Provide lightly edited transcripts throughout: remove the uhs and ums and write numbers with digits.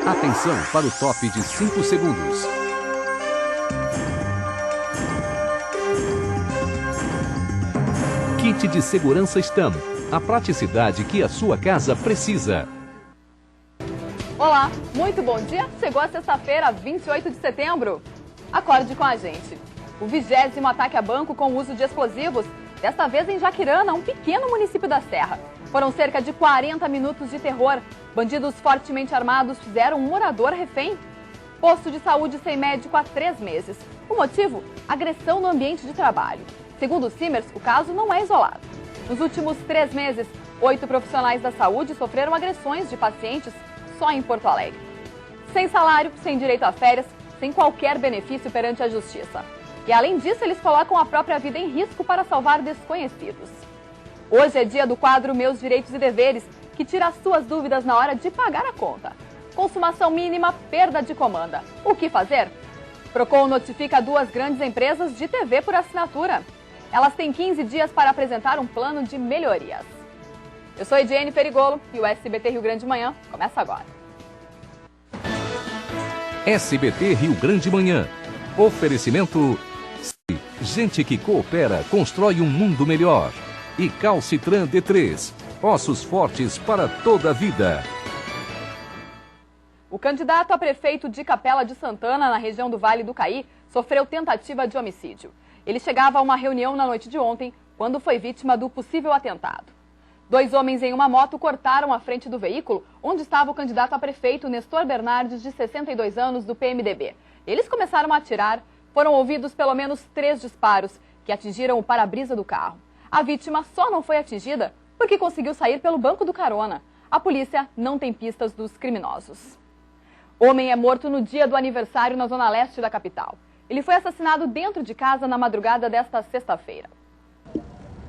Atenção para o top de 5 segundos. Kit de segurança Stamo. A praticidade que a sua casa precisa. Olá, muito bom dia. Chegou a sexta-feira, 28 de setembro. Acorde com a gente. O 20º ataque a banco com uso de explosivos, desta vez em Jaquirana, um pequeno município da Serra. Foram cerca de 40 minutos de terror. Bandidos fortemente armados fizeram um morador refém. Posto de saúde sem médico há 3 meses. O motivo? Agressão no ambiente de trabalho. Segundo o Simers, o caso não é isolado. Nos últimos 3 meses, 8 profissionais da saúde sofreram agressões de pacientes só em Porto Alegre. Sem salário, sem direito a férias, sem qualquer benefício perante a justiça. E além disso, eles colocam a própria vida em risco para salvar desconhecidos. Hoje é dia do quadro Meus Direitos e Deveres, que tira as suas dúvidas na hora de pagar a conta. Consumação mínima, perda de comanda. O que fazer? Procon notifica 2 grandes empresas de TV por assinatura. Elas têm 15 dias para apresentar um plano de melhorias. Eu sou Ediene Perigolo e o SBT Rio Grande Manhã começa agora. SBT Rio Grande Manhã. Oferecimento... Gente que coopera, constrói um mundo melhor. E Calcitran D3. Ossos fortes para toda a vida. O candidato a prefeito de Capela de Santana, na região do Vale do Caí, sofreu tentativa de homicídio. Ele chegava a uma reunião na noite de ontem, quando foi vítima do possível atentado. 2 homens em uma moto cortaram a frente do veículo, onde estava o candidato a prefeito Nestor Bernardes, de 62 anos, do PMDB. Eles começaram a atirar. Foram ouvidos pelo menos 3 disparos, que atingiram o para-brisa do carro. A vítima só não foi atingida porque conseguiu sair pelo banco do carona. A polícia não tem pistas dos criminosos. Homem é morto no dia do aniversário na zona leste da capital. Ele foi assassinado dentro de casa na madrugada desta sexta-feira.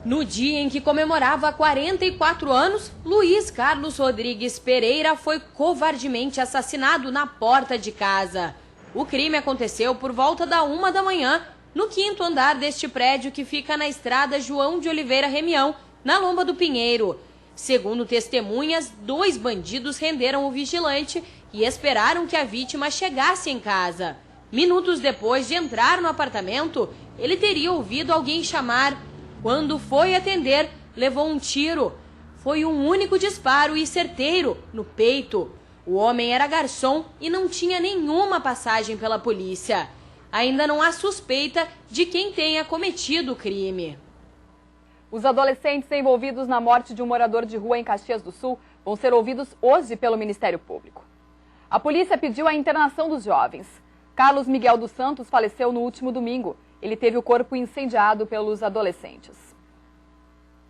No dia em que comemorava 44 anos, Luiz Carlos Rodrigues Pereira foi covardemente assassinado na porta de casa. O crime aconteceu por volta da 1 da manhã, no 5º andar deste prédio que fica na estrada João de Oliveira Remião, na Lomba do Pinheiro. Segundo testemunhas, 2 bandidos renderam o vigilante e esperaram que a vítima chegasse em casa. Minutos depois de entrar no apartamento, ele teria ouvido alguém chamar. Quando foi atender, levou um tiro. Foi um único disparo e certeiro, no peito. O homem era garçom e não tinha nenhuma passagem pela polícia. Ainda não há suspeita de quem tenha cometido o crime. Os adolescentes envolvidos na morte de um morador de rua em Caxias do Sul vão ser ouvidos hoje pelo Ministério Público. A polícia pediu a internação dos jovens. Carlos Miguel dos Santos faleceu no último domingo. Ele teve o corpo incendiado pelos adolescentes.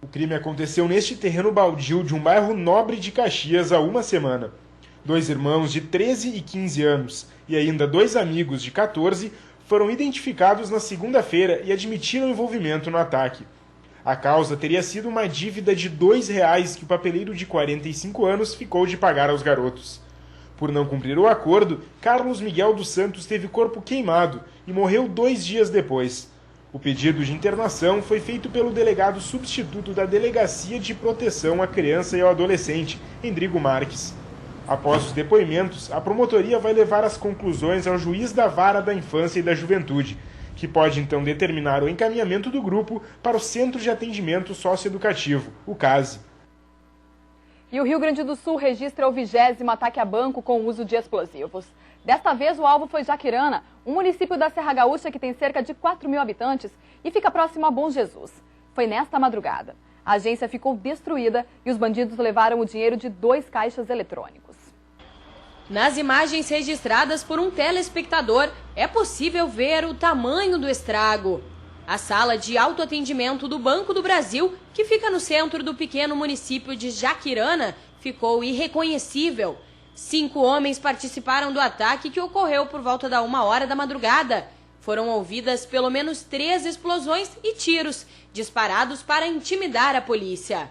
O crime aconteceu neste terreno baldio de um bairro nobre de Caxias há uma semana. 2 irmãos de 13 e 15 anos e ainda 2 amigos de 14 foram identificados na segunda-feira e admitiram envolvimento no ataque. A causa teria sido uma dívida de R$2 que o papeleiro de 45 anos ficou de pagar aos garotos. Por não cumprir o acordo, Carlos Miguel dos Santos teve o corpo queimado e morreu 2 dias depois. O pedido de internação foi feito pelo delegado substituto da Delegacia de Proteção à Criança e ao Adolescente, Endrigo Marques. Após os depoimentos, a promotoria vai levar as conclusões ao juiz da Vara da Infância e da Juventude, que pode então determinar o encaminhamento do grupo para o Centro de Atendimento Socioeducativo, o CASE. E o Rio Grande do Sul registra o 20º ataque a banco com uso de explosivos. Desta vez, o alvo foi Jaquirana, um município da Serra Gaúcha que tem cerca de 4.000 habitantes e fica próximo a Bom Jesus. Foi nesta madrugada. A agência ficou destruída e os bandidos levaram o dinheiro de 2 caixas eletrônicos. Nas imagens registradas por um telespectador, é possível ver o tamanho do estrago. A sala de autoatendimento do Banco do Brasil, que fica no centro do pequeno município de Jaquirana, ficou irreconhecível. 5 homens participaram do ataque que ocorreu por volta da 1h da madrugada. Foram ouvidas pelo menos 3 explosões e tiros, disparados para intimidar a polícia.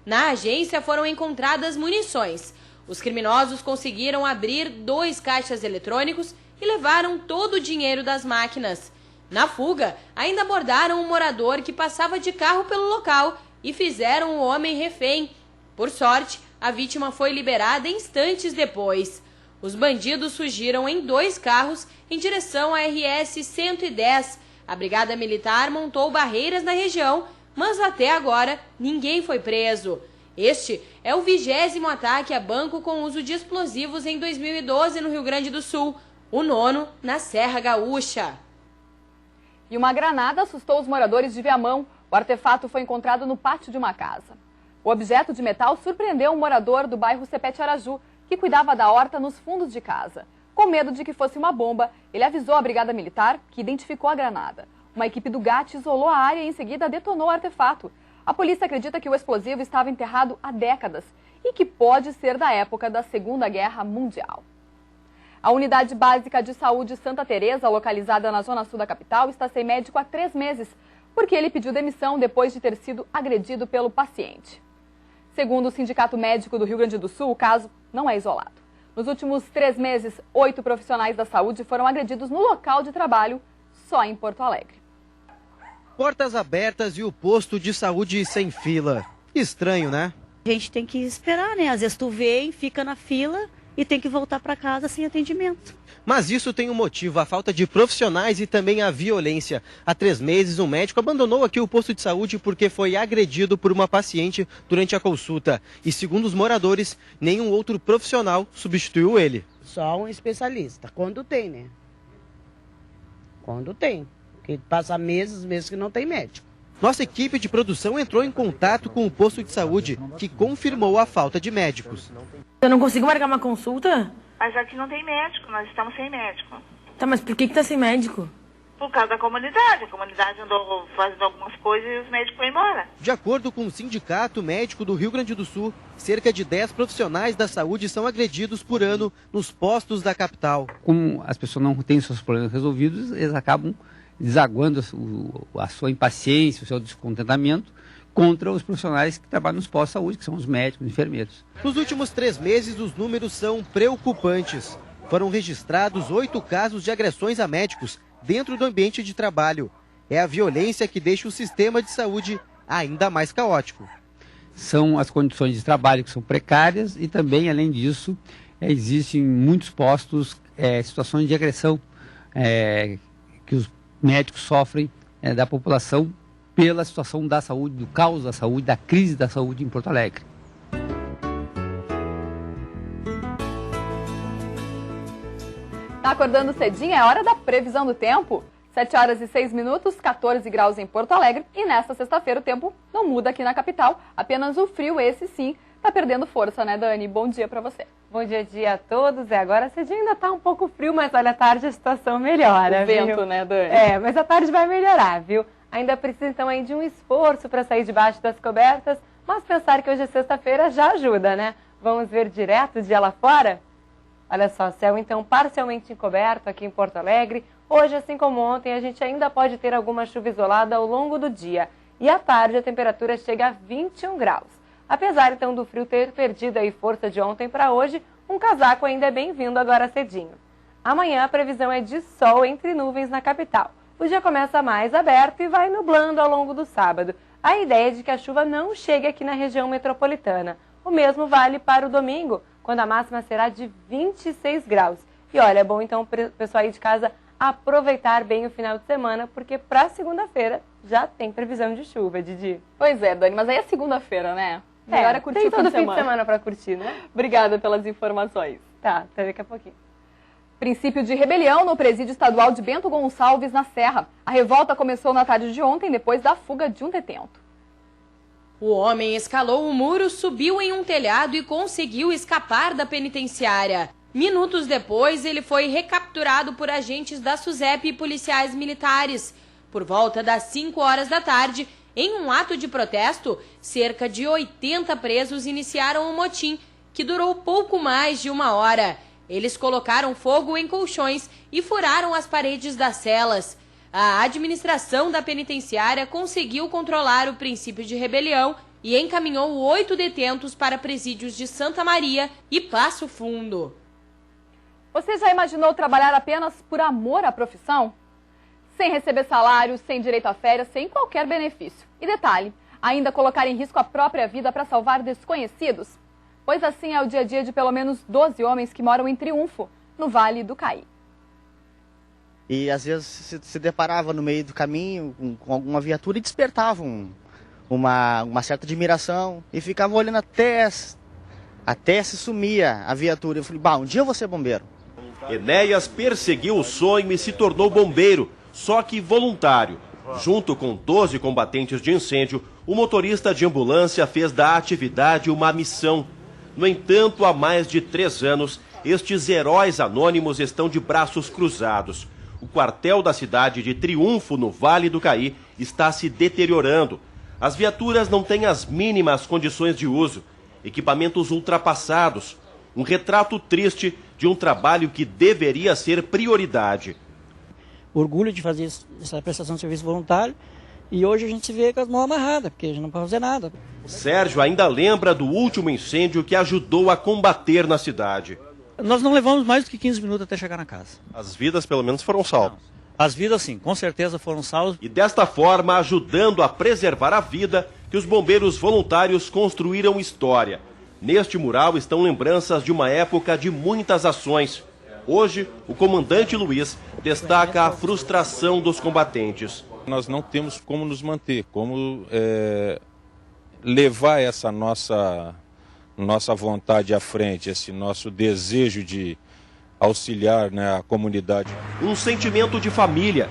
Na agência foram encontradas munições. Os criminosos conseguiram abrir 2 caixas eletrônicos e levaram todo o dinheiro das máquinas. Na fuga, ainda abordaram um morador que passava de carro pelo local e fizeram o homem refém. Por sorte, a vítima foi liberada instantes depois. Os bandidos fugiram em 2 carros em direção à RS 110. A Brigada Militar montou barreiras na região, mas até agora ninguém foi preso. Este é o 20º ataque a banco com uso de explosivos em 2012 no Rio Grande do Sul, o 9º na Serra Gaúcha. E uma granada assustou os moradores de Viamão. O artefato foi encontrado no pátio de uma casa. O objeto de metal surpreendeu um morador do bairro Cepete Araju, que cuidava da horta nos fundos de casa. Com medo de que fosse uma bomba, ele avisou a Brigada Militar, que identificou a granada. Uma equipe do GAT isolou a área e em seguida detonou o artefato. A polícia acredita que o explosivo estava enterrado há décadas e que pode ser da época da Segunda Guerra Mundial. A Unidade Básica de Saúde Santa Teresa, localizada na zona sul da capital, está sem médico há 3 meses, porque ele pediu demissão depois de ter sido agredido pelo paciente. Segundo o Sindicato Médico do Rio Grande do Sul, o caso não é isolado. Nos últimos 3 meses, 8 profissionais da saúde foram agredidos no local de trabalho, só em Porto Alegre. Portas abertas e o posto de saúde sem fila. Estranho, né? A gente tem que esperar, né? Às vezes tu vem, fica na fila e tem que voltar para casa sem atendimento. Mas isso tem um motivo, a falta de profissionais e também a violência. Há 3 meses, um médico abandonou aqui o posto de saúde porque foi agredido por uma paciente durante a consulta. E segundo os moradores, nenhum outro profissional substituiu ele. Só um especialista, quando tem, né? Quando tem. Porque passa meses que não tem médico. Nossa equipe de produção entrou em contato com o posto de saúde, que confirmou a falta de médicos. Eu não consigo marcar uma consulta? Mas aqui não tem médico, nós estamos sem médico. Tá, mas por que tá sem médico? Por causa da comunidade. A comunidade andou fazendo algumas coisas e os médicos foram embora. De acordo com o Sindicato Médico do Rio Grande do Sul, cerca de 10 profissionais da saúde são agredidos por ano nos postos da capital. Como as pessoas não têm seus problemas resolvidos, eles acabam desaguando a sua impaciência, o seu descontentamento contra os profissionais que trabalham nos postos de saúde, que são os médicos, os enfermeiros. Nos últimos 3 meses, os números são preocupantes. Foram registrados 8 casos de agressões a médicos dentro do ambiente de trabalho. É a violência que deixa o sistema de saúde ainda mais caótico. São as condições de trabalho que são precárias e também, além disso, existem em muitos postos situações de agressão que os médicos sofrem da população pela situação da saúde, do caos da saúde, da crise da saúde em Porto Alegre. Tá acordando cedinho? É hora da previsão do tempo. 7 horas e 6 minutos, 14 graus em Porto Alegre. E nesta sexta-feira o tempo não muda aqui na capital. Apenas o frio, esse sim, tá perdendo força, né, Dani? Bom dia pra você. Bom dia a todos. Agora cedinho ainda tá um pouco frio, mas olha, à tarde a situação melhora, o vento, viu? Né, Dani? Mas à tarde vai melhorar, viu? Ainda precisa então aí de um esforço para sair debaixo das cobertas, mas pensar que hoje é sexta-feira já ajuda, né? Vamos ver direto o dia lá fora? Olha só, céu então parcialmente encoberto aqui em Porto Alegre. Hoje, assim como ontem, a gente ainda pode ter alguma chuva isolada ao longo do dia. E à tarde a temperatura chega a 21 graus. Apesar então do frio ter perdido aí força de ontem para hoje, um casaco ainda é bem-vindo agora cedinho. Amanhã a previsão é de sol entre nuvens na capital. O dia começa mais aberto e vai nublando ao longo do sábado. A ideia é de que a chuva não chegue aqui na região metropolitana. O mesmo vale para o domingo, quando a máxima será de 26 graus. E olha, é bom então o pessoal aí de casa aproveitar bem o final de semana, porque para segunda-feira já tem previsão de chuva, Didi. Pois é, Dani, mas aí é segunda-feira, né? Melhor é curtir tem todo o fim de semana para curtir, né? Obrigada pelas informações. Tá, até daqui a pouquinho. Princípio de rebelião no presídio estadual de Bento Gonçalves, na Serra. A revolta começou na tarde de ontem, depois da fuga de um detento. O homem escalou o muro, subiu em um telhado e conseguiu escapar da penitenciária. Minutos depois, ele foi recapturado por agentes da SUSEP e policiais militares. Por volta das 5 horas da tarde, em um ato de protesto, cerca de 80 presos iniciaram um motim, que durou pouco mais de 1 hora. Eles colocaram fogo em colchões e furaram as paredes das celas. A administração da penitenciária conseguiu controlar o princípio de rebelião e encaminhou 8 detentos para presídios de Santa Maria e Passo Fundo. Você já imaginou trabalhar apenas por amor à profissão? Sem receber salário, sem direito a férias, sem qualquer benefício. E detalhe, ainda colocar em risco a própria vida para salvar desconhecidos? pois assim é o dia a dia de pelo menos 12 homens que moram em Triunfo, no Vale do Caí. E às vezes se deparava no meio do caminho com alguma viatura e despertava uma certa admiração e ficava olhando até se sumia a viatura. Eu falei, um dia eu vou ser bombeiro. Enéas perseguiu o sonho e se tornou bombeiro, só que voluntário. Junto com 12 combatentes de incêndio, o motorista de ambulância fez da atividade uma missão. No entanto, há mais de 3 anos, estes heróis anônimos estão de braços cruzados. O quartel da cidade de Triunfo, no Vale do Caí, está se deteriorando. As viaturas não têm as mínimas condições de uso, equipamentos ultrapassados. Um retrato triste de um trabalho que deveria ser prioridade. Orgulho de fazer essa prestação de serviço voluntário e hoje a gente se vê com as mãos amarradas, porque a gente não pode fazer nada. Sérgio ainda lembra do último incêndio que ajudou a combater na cidade. Nós não levamos mais do que 15 minutos até chegar na casa. As vidas pelo menos foram salvas. As vidas sim, com certeza foram salvas. E desta forma, ajudando a preservar a vida, que os bombeiros voluntários construíram história. Neste mural estão lembranças de uma época de muitas ações. Hoje, o comandante Luiz destaca a frustração dos combatentes. Nós não temos como nos manter, como levar essa nossa vontade à frente, esse nosso desejo de auxiliar, né, a comunidade. Um sentimento de família,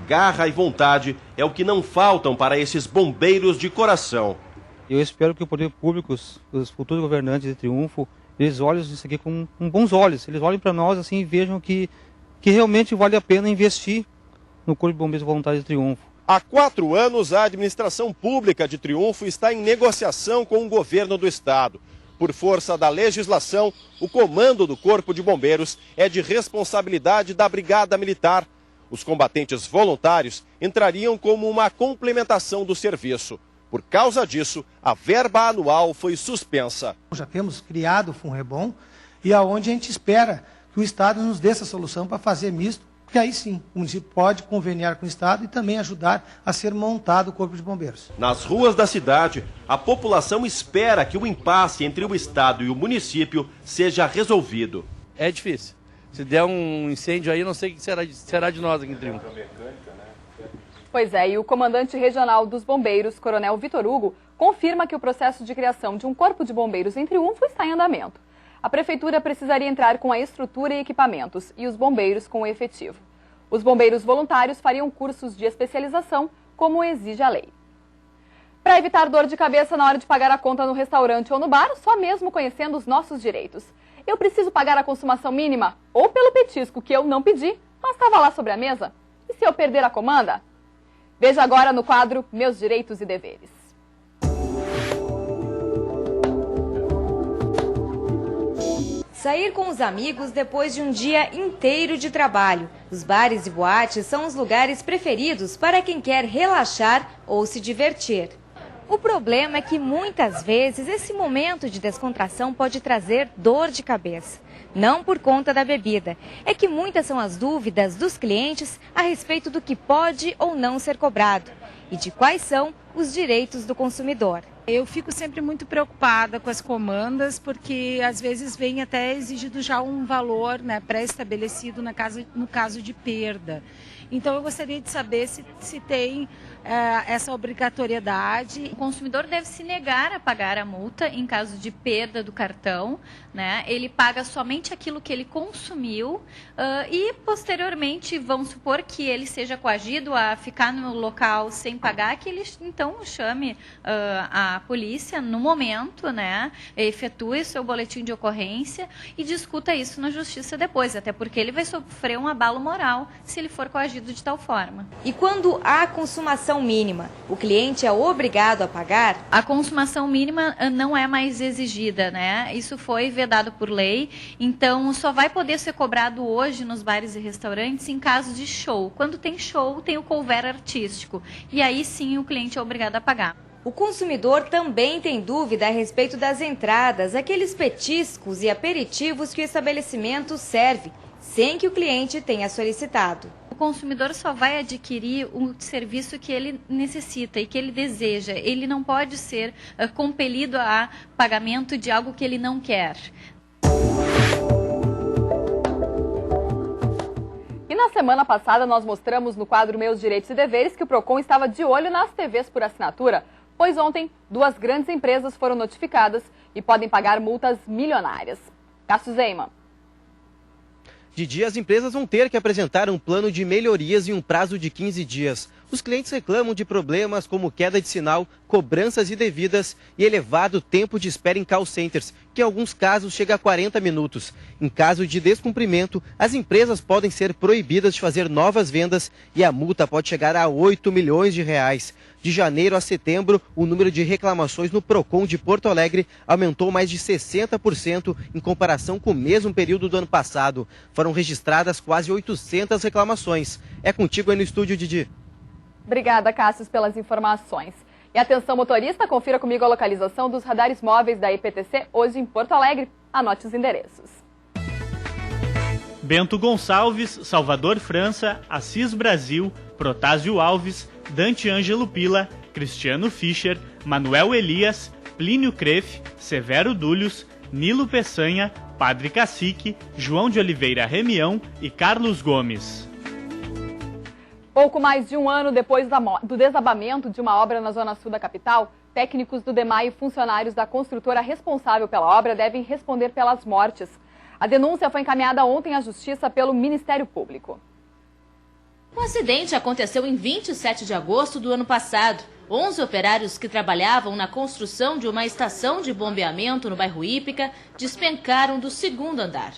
garra e vontade é o que não faltam para esses bombeiros de coração. Eu espero que o poder público, os futuros governantes de Triunfo, eles olhem isso aqui com bons olhos. Eles olhem para nós assim e vejam que realmente vale a pena investir no Corpo de Bombeiros Voluntários de Triunfo. Há 4 anos, a administração pública de Triunfo está em negociação com o governo do estado. Por força da legislação, o comando do Corpo de Bombeiros é de responsabilidade da Brigada Militar. Os combatentes voluntários entrariam como uma complementação do serviço. Por causa disso, a verba anual foi suspensa. Já temos criado o Funrebom e aonde a gente espera que o Estado nos dê essa solução para fazer misto, porque aí sim o município pode conveniar com o Estado e também ajudar a ser montado o Corpo de Bombeiros. Nas ruas da cidade, a população espera que o impasse entre o Estado e o município seja resolvido. É difícil. Se der um incêndio aí, não sei o que será de nós aqui em Triunfo. Pois é, e o comandante regional dos bombeiros, Coronel Vitor Hugo, confirma que o processo de criação de um corpo de bombeiros em Triunfo está em andamento. A prefeitura precisaria entrar com a estrutura e equipamentos e os bombeiros com o efetivo. Os bombeiros voluntários fariam cursos de especialização, como exige a lei. Para evitar dor de cabeça na hora de pagar a conta no restaurante ou no bar, só mesmo conhecendo os nossos direitos. Eu preciso pagar a consumação mínima ou pelo petisco que eu não pedi, mas estava lá sobre a mesa? E se eu perder a comanda? Veja agora no quadro Meus Direitos e Deveres. Sair com os amigos depois de um dia inteiro de trabalho. Os bares e boates são os lugares preferidos para quem quer relaxar ou se divertir. O problema é que muitas vezes esse momento de descontração pode trazer dor de cabeça. Não por conta da bebida, é que muitas são as dúvidas dos clientes a respeito do que pode ou não ser cobrado e de quais são os direitos do consumidor. Eu fico sempre muito preocupada com as comandas, porque às vezes vem até exigido já um valor, né, pré-estabelecido no caso de perda. Então eu gostaria de saber se tem essa obrigatoriedade. O consumidor deve se negar a pagar a multa em caso de perda do cartão, né? Ele paga somente aquilo que ele consumiu e posteriormente, vamos supor que ele seja coagido a ficar no local sem pagar, que ele então chame a polícia no momento, né? Efetue seu boletim de ocorrência e discuta isso na justiça depois, até porque ele vai sofrer um abalo moral se ele for coagido de tal forma. E quando há consumação mínima, o cliente é obrigado a pagar? A consumação mínima não é mais exigida, né? Isso foi vedado por lei, então só vai poder ser cobrado hoje nos bares e restaurantes em caso de show. Quando tem show, tem o couvert artístico, e aí sim o cliente é obrigado a pagar. O consumidor também tem dúvida a respeito das entradas, aqueles petiscos e aperitivos que o estabelecimento serve, sem que o cliente tenha solicitado. O consumidor só vai adquirir o serviço que ele necessita e que ele deseja. Ele não pode ser compelido a pagamento de algo que ele não quer. E na semana passada nós mostramos no quadro Meus Direitos e Deveres que o Procon estava de olho nas TVs por assinatura, pois ontem 2 grandes empresas foram notificadas e podem pagar multas milionárias. Cássio Zeiman. Didi, as empresas vão ter que apresentar um plano de melhorias em um prazo de 15 dias. Os clientes reclamam de problemas como queda de sinal, cobranças indevidas e elevado tempo de espera em call centers, que em alguns casos chega a 40 minutos. Em caso de descumprimento, as empresas podem ser proibidas de fazer novas vendas e a multa pode chegar a 8 milhões de reais. De janeiro a setembro, o número de reclamações no Procon de Porto Alegre aumentou mais de 60% em comparação com o mesmo período do ano passado. Foram registradas quase 800 reclamações. É contigo aí no estúdio, Didi. Obrigada, Cássio, pelas informações. E atenção, motorista, confira comigo a localização dos radares móveis da EPTC hoje em Porto Alegre. Anote os endereços. Bento Gonçalves, Salvador França, Assis Brasil, Protásio Alves, Dante Ângelo Pila, Cristiano Fischer, Manuel Elias, Plínio Crefe, Severo Dúlios, Nilo Peçanha, Padre Cacique, João de Oliveira Remião e Carlos Gomes. Pouco mais de um ano depois do desabamento de uma obra na zona sul da capital, técnicos do DEMAI e funcionários da construtora responsável pela obra devem responder pelas mortes. A denúncia foi encaminhada ontem à Justiça pelo Ministério Público. O acidente aconteceu em 27 de agosto do ano passado. 11 operários que trabalhavam na construção de uma estação de bombeamento no bairro Ípica despencaram do 2º andar.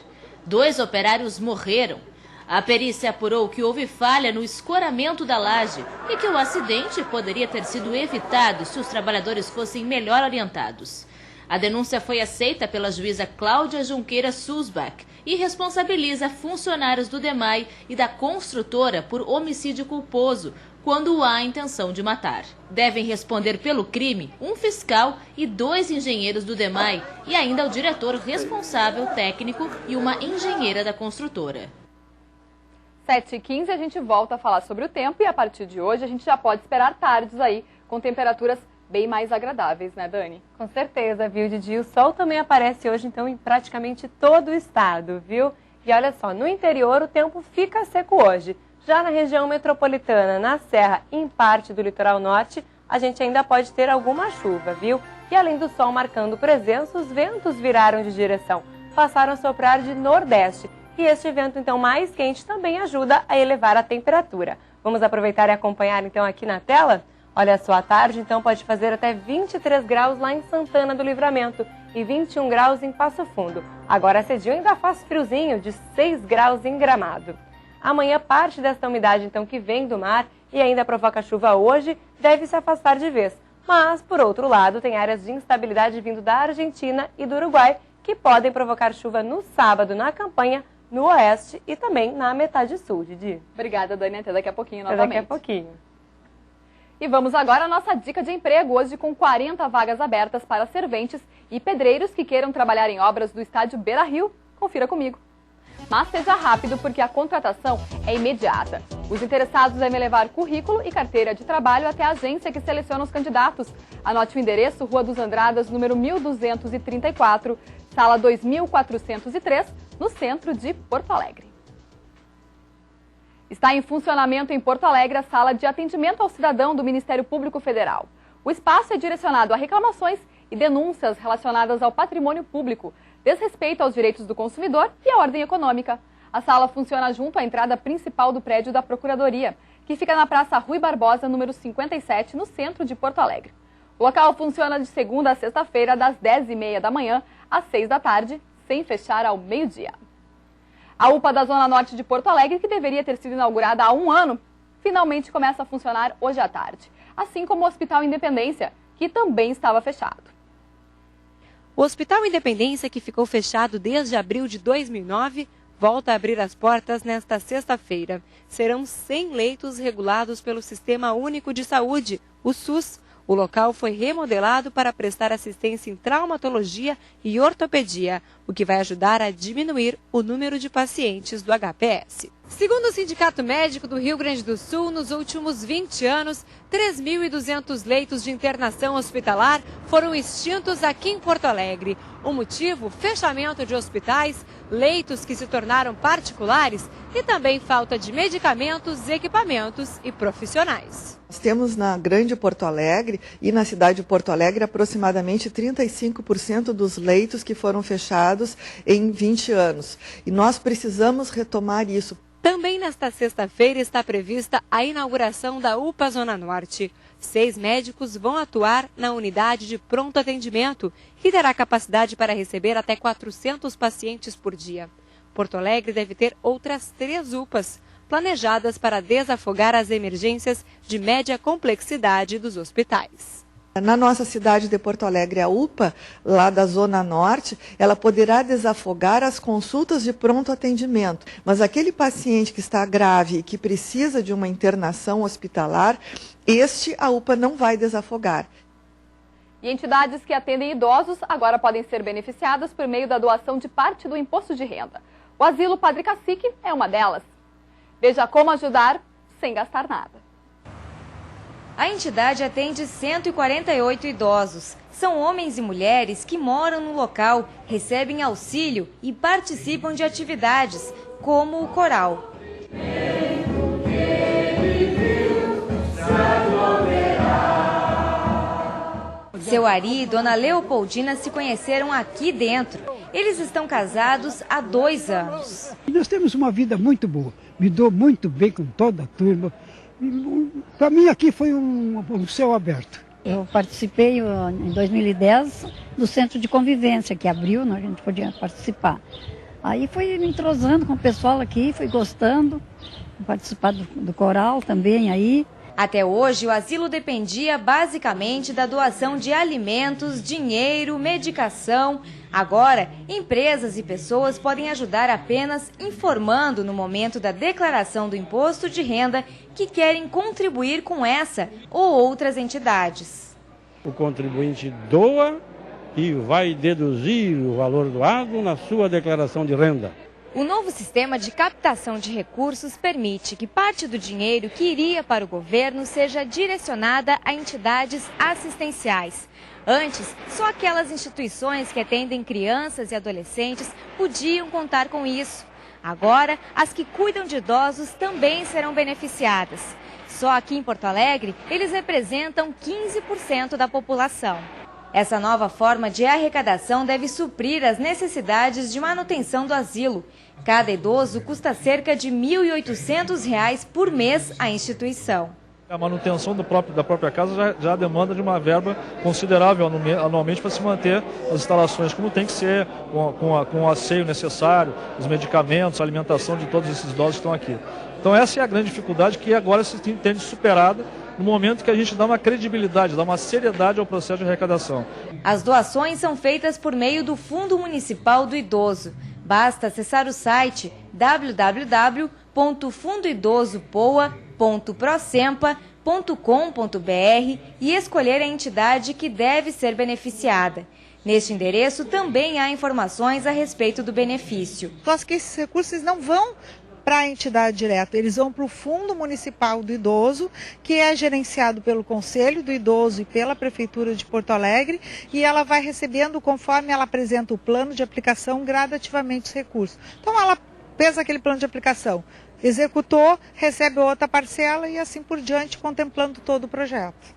2 operários morreram. A perícia apurou que houve falha no escoramento da laje e que o acidente poderia ter sido evitado se os trabalhadores fossem melhor orientados. A denúncia foi aceita pela juíza Cláudia Junqueira Sulzbach e responsabiliza funcionários do DEMAI e da construtora por homicídio culposo, quando há intenção de matar. Devem responder pelo crime um fiscal e 2 engenheiros do DEMAI e ainda o diretor responsável técnico e uma engenheira da construtora. 7h15, a gente volta a falar sobre o tempo e a partir de hoje a gente já pode esperar tardes aí com temperaturas bem mais agradáveis, né, Dani? Com certeza, viu, Didi? O sol também aparece hoje, então, em praticamente todo o estado, viu? E olha só, no interior o tempo fica seco hoje. Já na região metropolitana, na Serra e em parte do litoral norte, a gente ainda pode ter alguma chuva, viu? E além do sol marcando presença, os ventos viraram de direção, passaram a soprar de nordeste. E este vento, então, mais quente também ajuda a elevar a temperatura. Vamos aproveitar e acompanhar, então, aqui na tela? Olha só, à tarde, então, pode fazer até 23 graus lá em Santana do Livramento e 21 graus em Passo Fundo. Agora, cedinho, ainda faz friozinho, de 6 graus em Gramado. Amanhã, parte desta umidade, então, que vem do mar e ainda provoca chuva hoje, deve se afastar de vez. Mas, por outro lado, tem áreas de instabilidade vindo da Argentina e do Uruguai, que podem provocar chuva no sábado na campanha, no oeste e também na metade sul, Didi. Obrigada, Dani. Até daqui a pouquinho novamente. Até daqui a pouquinho. E vamos agora à nossa dica de emprego, hoje com 40 vagas abertas para serventes e pedreiros que queiram trabalhar em obras do estádio Beira-Rio. Confira comigo. Mas seja rápido, porque a contratação é imediata. Os interessados devem levar currículo e carteira de trabalho até a agência que seleciona os candidatos. Anote o endereço: Rua dos Andradas, número 1234, sala 2403, no centro de Porto Alegre. Está em funcionamento em Porto Alegre a sala de atendimento ao cidadão do Ministério Público Federal. O espaço é direcionado a reclamações e denúncias relacionadas ao patrimônio público, desrespeito aos direitos do consumidor e à ordem econômica. A sala funciona junto à entrada principal do prédio da Procuradoria, que fica na Praça Rui Barbosa, número 57, no centro de Porto Alegre. O local funciona de segunda a sexta-feira, das 10h30 da manhã às 6 da tarde, sem fechar ao meio-dia. A UPA da Zona Norte de Porto Alegre, que deveria ter sido inaugurada há um ano, finalmente começa a funcionar hoje à tarde, assim como o Hospital Independência, que também estava fechado. O Hospital Independência, que ficou fechado desde abril de 2009, volta a abrir as portas nesta sexta-feira. Serão 100 leitos regulados pelo Sistema Único de Saúde, o SUS. O local foi remodelado para prestar assistência em traumatologia e ortopedia, o que vai ajudar a diminuir o número de pacientes do HPS. Segundo o Sindicato Médico do Rio Grande do Sul, nos últimos 20 anos, 3.200 leitos de internação hospitalar foram extintos aqui em Porto Alegre. O motivo? Fechamento de hospitais, leitos que se tornaram particulares e também falta de medicamentos, equipamentos e profissionais. Nós temos na Grande Porto Alegre e na cidade de Porto Alegre aproximadamente 35% dos leitos que foram fechados em 20 anos. E nós precisamos retomar isso. Também nesta sexta-feira está prevista a inauguração da UPA Zona Norte. 6 médicos vão atuar na unidade de pronto atendimento, que terá capacidade para receber até 400 pacientes por dia. Porto Alegre deve ter outras 3 UPAs, planejadas para desafogar as emergências de média complexidade dos hospitais. Na nossa cidade de Porto Alegre, a UPA, lá da Zona Norte, ela poderá desafogar as consultas de pronto atendimento. Mas aquele paciente que está grave e que precisa de uma internação hospitalar, a UPA não vai desafogar. E entidades que atendem idosos agora podem ser beneficiadas por meio da doação de parte do imposto de renda. O Asilo Padre Cacique é uma delas. Veja como ajudar sem gastar nada. A entidade atende 148 idosos. São homens e mulheres que moram no local, recebem auxílio e participam de atividades, como o coral. Seu Ari e Dona Leopoldina se conheceram aqui dentro. Eles estão casados há 2 anos. Nós temos uma vida muito boa. Me dou muito bem com toda a turma. Para mim aqui foi um céu aberto. Eu participei em 2010 do Centro de Convivência, que abriu, a gente podia participar. Aí fui me entrosando com o pessoal aqui, fui gostando, participar do coral também aí. Até hoje, o asilo dependia basicamente da doação de alimentos, dinheiro, medicação. Agora, empresas e pessoas podem ajudar apenas informando no momento da declaração do imposto de renda que querem contribuir com essa ou outras entidades. O contribuinte doa e vai deduzir o valor doado na sua declaração de renda. O novo sistema de captação de recursos permite que parte do dinheiro que iria para o governo seja direcionada a entidades assistenciais. Antes, só aquelas instituições que atendem crianças e adolescentes podiam contar com isso. Agora, as que cuidam de idosos também serão beneficiadas. Só aqui em Porto Alegre, eles representam 15% da população. Essa nova forma de arrecadação deve suprir as necessidades de manutenção do asilo. Cada idoso custa cerca de R$ 1.800 por mês à instituição. A manutenção da própria casa já demanda de uma verba considerável anualmente para se manter as instalações como tem que ser, com o asseio necessário, os medicamentos, a alimentação de todos esses idosos que estão aqui. Então essa é a grande dificuldade que agora se entende superada no momento que a gente dá uma credibilidade, dá uma seriedade ao processo de arrecadação. As doações são feitas por meio do Fundo Municipal do Idoso. Basta acessar o site www.fundoidosopoa.procempa.com.br e escolher a entidade que deve ser beneficiada. Neste endereço também há informações a respeito do benefício. Só que esses recursos não vão para a entidade direta, eles vão para o Fundo Municipal do Idoso, que é gerenciado pelo Conselho do Idoso e pela Prefeitura de Porto Alegre, e ela vai recebendo, conforme ela apresenta o plano de aplicação, gradativamente os recursos. Então ela fez aquele plano de aplicação, executou, recebe outra parcela e assim por diante, contemplando todo o projeto.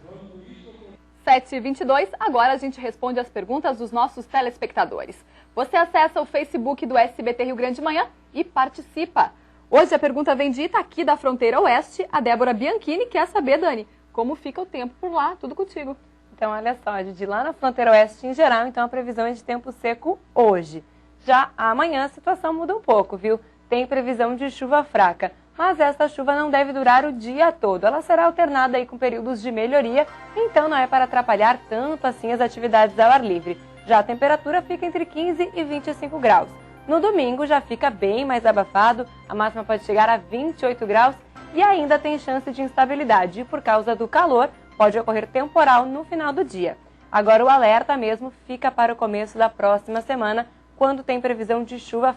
7h22, agora a gente responde as perguntas dos nossos telespectadores. Você acessa o Facebook do SBT Rio Grande de Manhã e participa. Hoje a pergunta vem de Itaqui, da fronteira oeste. A Débora Bianchini quer saber, Dani, como fica o tempo por lá? Tudo contigo. Então, olha só, de lá na fronteira oeste em geral, então a previsão é de tempo seco hoje. Já amanhã a situação muda um pouco, viu? Tem previsão de chuva fraca, mas esta chuva não deve durar o dia todo. Ela será alternada aí com períodos de melhoria, então não é para atrapalhar tanto assim as atividades ao ar livre. Já a temperatura fica entre 15 e 25 graus. No domingo já fica bem mais abafado, a máxima pode chegar a 28 graus e ainda tem chance de instabilidade. E por causa do calor, pode ocorrer temporal no final do dia. Agora o alerta mesmo fica para o começo da próxima semana, quando tem previsão de chuva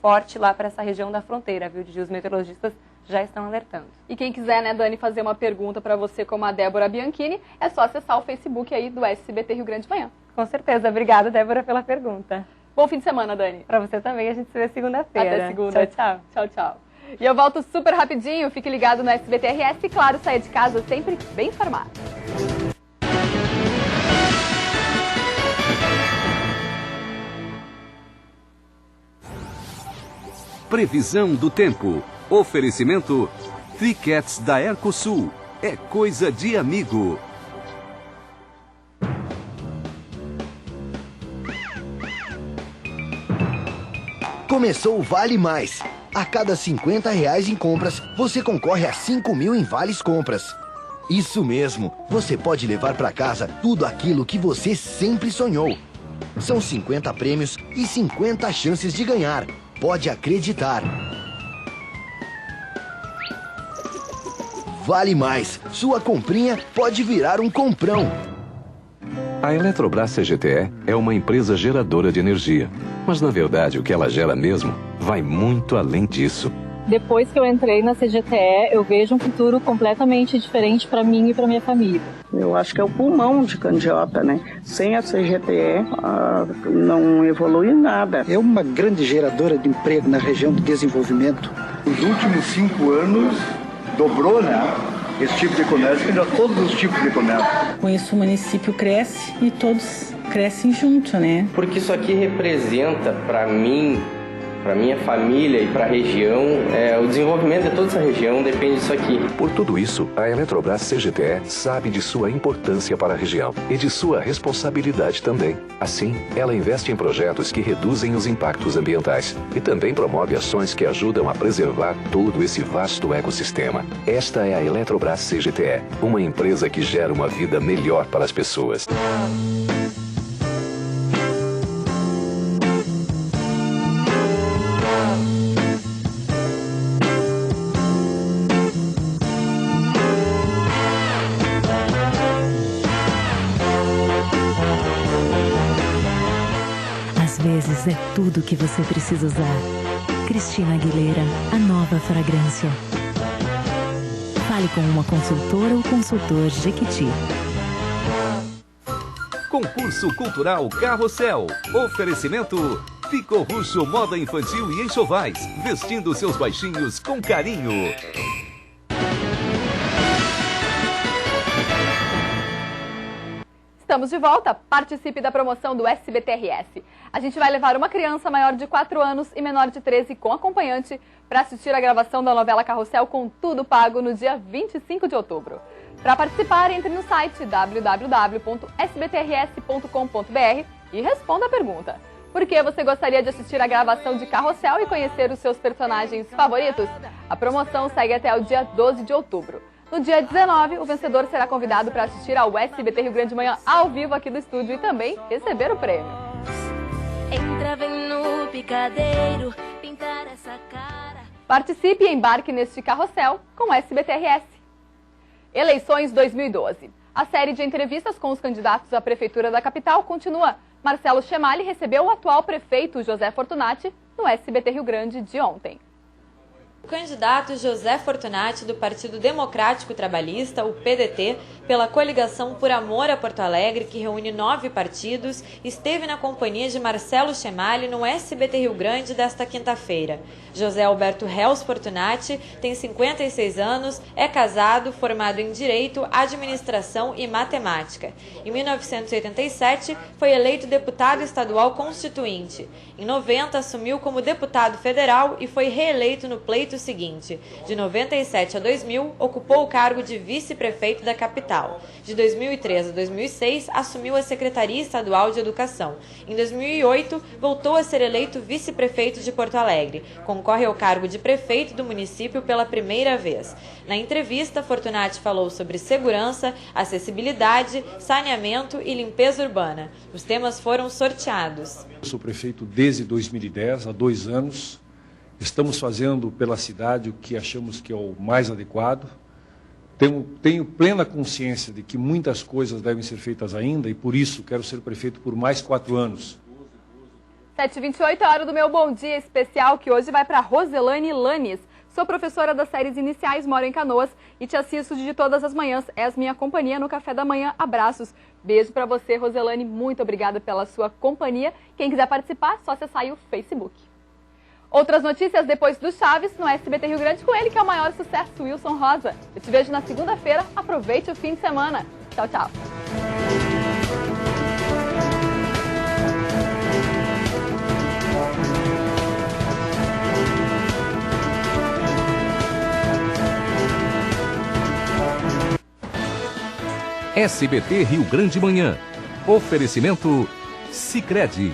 forte lá para essa região da fronteira, viu, Didi? Os meteorologistas já estão alertando. E quem quiser, né, Dani, fazer uma pergunta para você como a Débora Bianchini, é só acessar o Facebook aí do SBT Rio Grande de Manhã. Com certeza. Obrigada, Débora, pela pergunta. Bom fim de semana, Dani. Para você também, a gente se vê segunda-feira. Até segunda. Tchau, tchau. Tchau, tchau. E eu volto super rapidinho, fique ligado no SBT RS e, claro, saia de casa sempre bem informado. Previsão do tempo. Oferecimento Tickets da Ercosul. É coisa de amigo. Começou o Vale Mais. A cada R$50 em compras, você concorre a 5.000 em vales compras. Isso mesmo, você pode levar para casa tudo aquilo que você sempre sonhou. São 50 prêmios e 50 chances de ganhar. Pode acreditar. Vale Mais. Sua comprinha pode virar um comprão. A Eletrobras CGTE é uma empresa geradora de energia. Mas, na verdade, o que ela gera mesmo vai muito além disso. Depois que eu entrei na CGTE, eu vejo um futuro completamente diferente para mim e para minha família. Eu acho que é o pulmão de Candiota, né? Sem a CGTE, não evolui nada. É uma grande geradora de emprego na região de desenvolvimento. Nos últimos 5 anos, dobrou, né? Esse tipo de comércio, ainda todos os tipos de comércio. Com isso o município cresce e todos crescem junto, né? Porque isso aqui representa, para mim, para minha família e para a região, o desenvolvimento de toda essa região depende disso aqui. Por tudo isso, a Eletrobras CGTE sabe de sua importância para a região e de sua responsabilidade também. Assim, ela investe em projetos que reduzem os impactos ambientais e também promove ações que ajudam a preservar todo esse vasto ecossistema. Esta é a Eletrobras CGTE, uma empresa que gera uma vida melhor para as pessoas. É tudo que você precisa usar. Cristina Aguilera, a nova fragrância. Fale com uma consultora ou consultor Jequiti. Concurso Cultural Carrossel. Oferecimento Fico Russo Moda Infantil e Enxovais. Vestindo seus baixinhos com carinho. Estamos de volta. Participe da promoção do SBT RS. A gente vai levar uma criança maior de 4 anos e menor de 13 com acompanhante para assistir a gravação da novela Carrossel com tudo pago no dia 25 de outubro. Para participar, entre no site www.sbtrs.com.br e responda a pergunta. Por que você gostaria de assistir a gravação de Carrossel e conhecer os seus personagens favoritos? A promoção segue até o dia 12 de outubro. No dia 19, o vencedor será convidado para assistir ao SBT Rio Grande de Manhã ao vivo aqui do estúdio e também receber o prêmio. Entra, vem no picadeiro, pintar essa cara. Participe e embarque neste carrossel com o SBT RS. Eleições 2012. A série de entrevistas com os candidatos à prefeitura da capital continua. Marcelo Chemali recebeu o atual prefeito José Fortunati no SBT Rio Grande de ontem. O candidato José Fortunati, do Partido Democrático Trabalhista, o PDT, pela coligação Por Amor a Porto Alegre, que reúne 9 partidos, esteve na companhia de Marcelo Chemali no SBT Rio Grande desta quinta-feira. José Alberto Reus Fortunati tem 56 anos, é casado, formado em Direito, Administração e Matemática. Em 1987, foi eleito deputado estadual constituinte. Em 90, assumiu como deputado federal e foi reeleito no pleito seguinte. De 97 a 2000, ocupou o cargo de vice-prefeito da capital. De 2003 a 2006, assumiu a Secretaria Estadual de Educação. Em 2008, voltou a ser eleito vice-prefeito de Porto Alegre. Concorre ao cargo de prefeito do município pela primeira vez. Na entrevista, Fortunati falou sobre segurança, acessibilidade, saneamento e limpeza urbana. Os temas foram sorteados. Eu sou prefeito desde 2010, há 2 anos. Estamos fazendo pela cidade o que achamos que é o mais adequado. Tenho plena consciência de que muitas coisas devem ser feitas ainda e, por isso, quero ser prefeito por mais 4 anos. 7h28, é hora do meu bom dia especial, que hoje vai para Roselane Lanes. Sou professora das séries iniciais, moro em Canoas e te assisto de todas as manhãs. És minha companhia no café da manhã. Abraços. Beijo para você, Roselane. Muito obrigada pela sua companhia. Quem quiser participar, só acessar aí o Facebook. Outras notícias depois do Chaves no SBT Rio Grande com ele, que é o maior sucesso, Wilson Rosa. Eu te vejo na segunda-feira. Aproveite o fim de semana. Tchau, tchau. SBT Rio Grande Manhã. Oferecimento Sicredi.